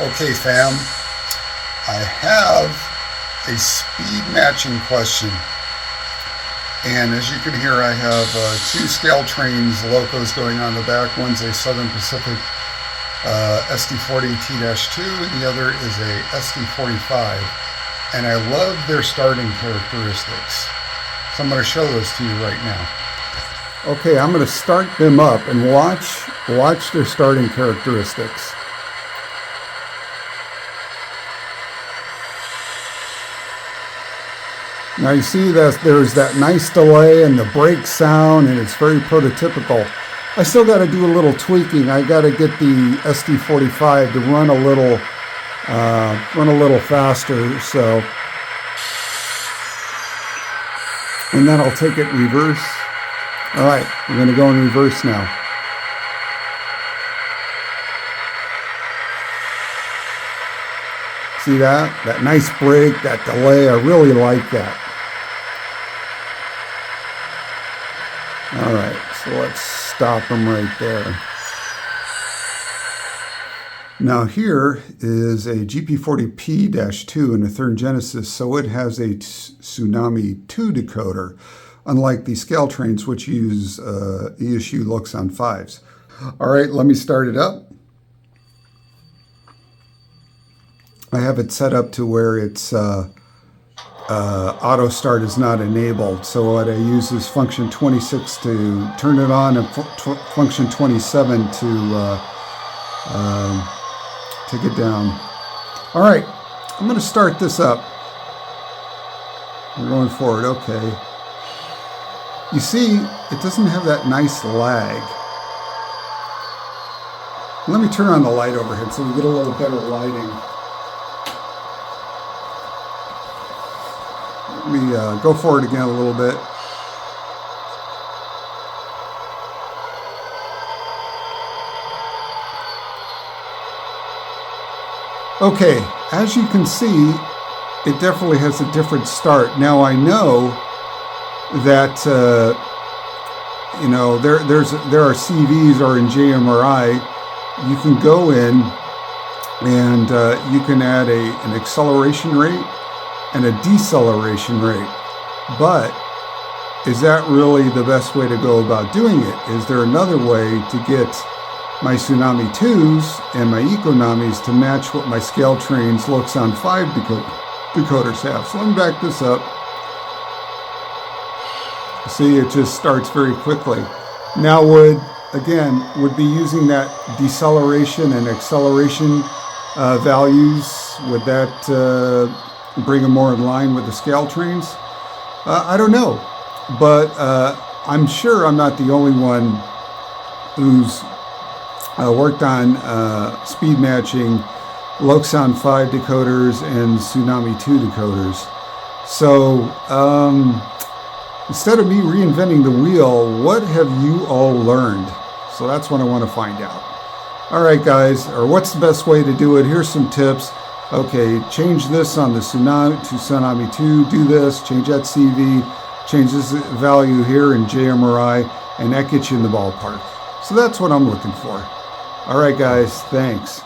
Okay, fam, I have a speed matching question. And as you can hear, I have two ScaleTrains locos going on the back. One's a Southern Pacific SD40T-2, and the other is a SD45. And I love their starting characteristics. So I'm going to show those to you right now. Okay, I'm going to start them up and watch their starting characteristics. Now you see that there's that nice delay and the brake sound, and it's very prototypical. I still got to do a little tweaking. I got to get the SD45 to run a little faster. So, and then I'll take it reverse. All right, we're going to go in reverse now. See that? That nice break, that delay. I really like that. All right, so let's stop them right there. Now here is a GP40P-2 in a third Genesis, so it has a Tsunami 2 decoder, unlike the ScaleTrains, which use ESU LokSound 5s. All right, let me start it up. I have it set up to where it's auto start is not enabled. So what I use is function 26 to turn it on, and function 27 to take it down. All right, I'm going to start this up. We're going forward. Okay. You see, it doesn't have that nice lag. Let me turn on the light overhead so we get a little better lighting. Let me go forward again a little bit. Okay, as you can see, it definitely has a different start. Now I know that you know there are CVs or in JMRI, you can go in and you can add an acceleration rate and a deceleration rate. But is that really the best way to go about doing it? Is there another way to get my Tsunami 2s and my Economis to match what my ScaleTrains LokSound 5 decoders have? So let me back this up. See, it just starts very quickly. Now would be using that deceleration and acceleration values, would that bring them more in line with the ScaleTrains? I don't know, but I'm sure I'm not the only one who's worked on speed matching LokSound 5 decoders and Tsunami 2 decoders. So instead of me reinventing the wheel, what have you all learned? So that's what I want to find out. All right, guys, or what's the best way to do it? Here's some tips. Okay, change this on the Tsunami to Tsunami 2, do this, change that CV, change this value here in JMRI, and that gets you in the ballpark. So that's what I'm looking for. All right, guys, thanks.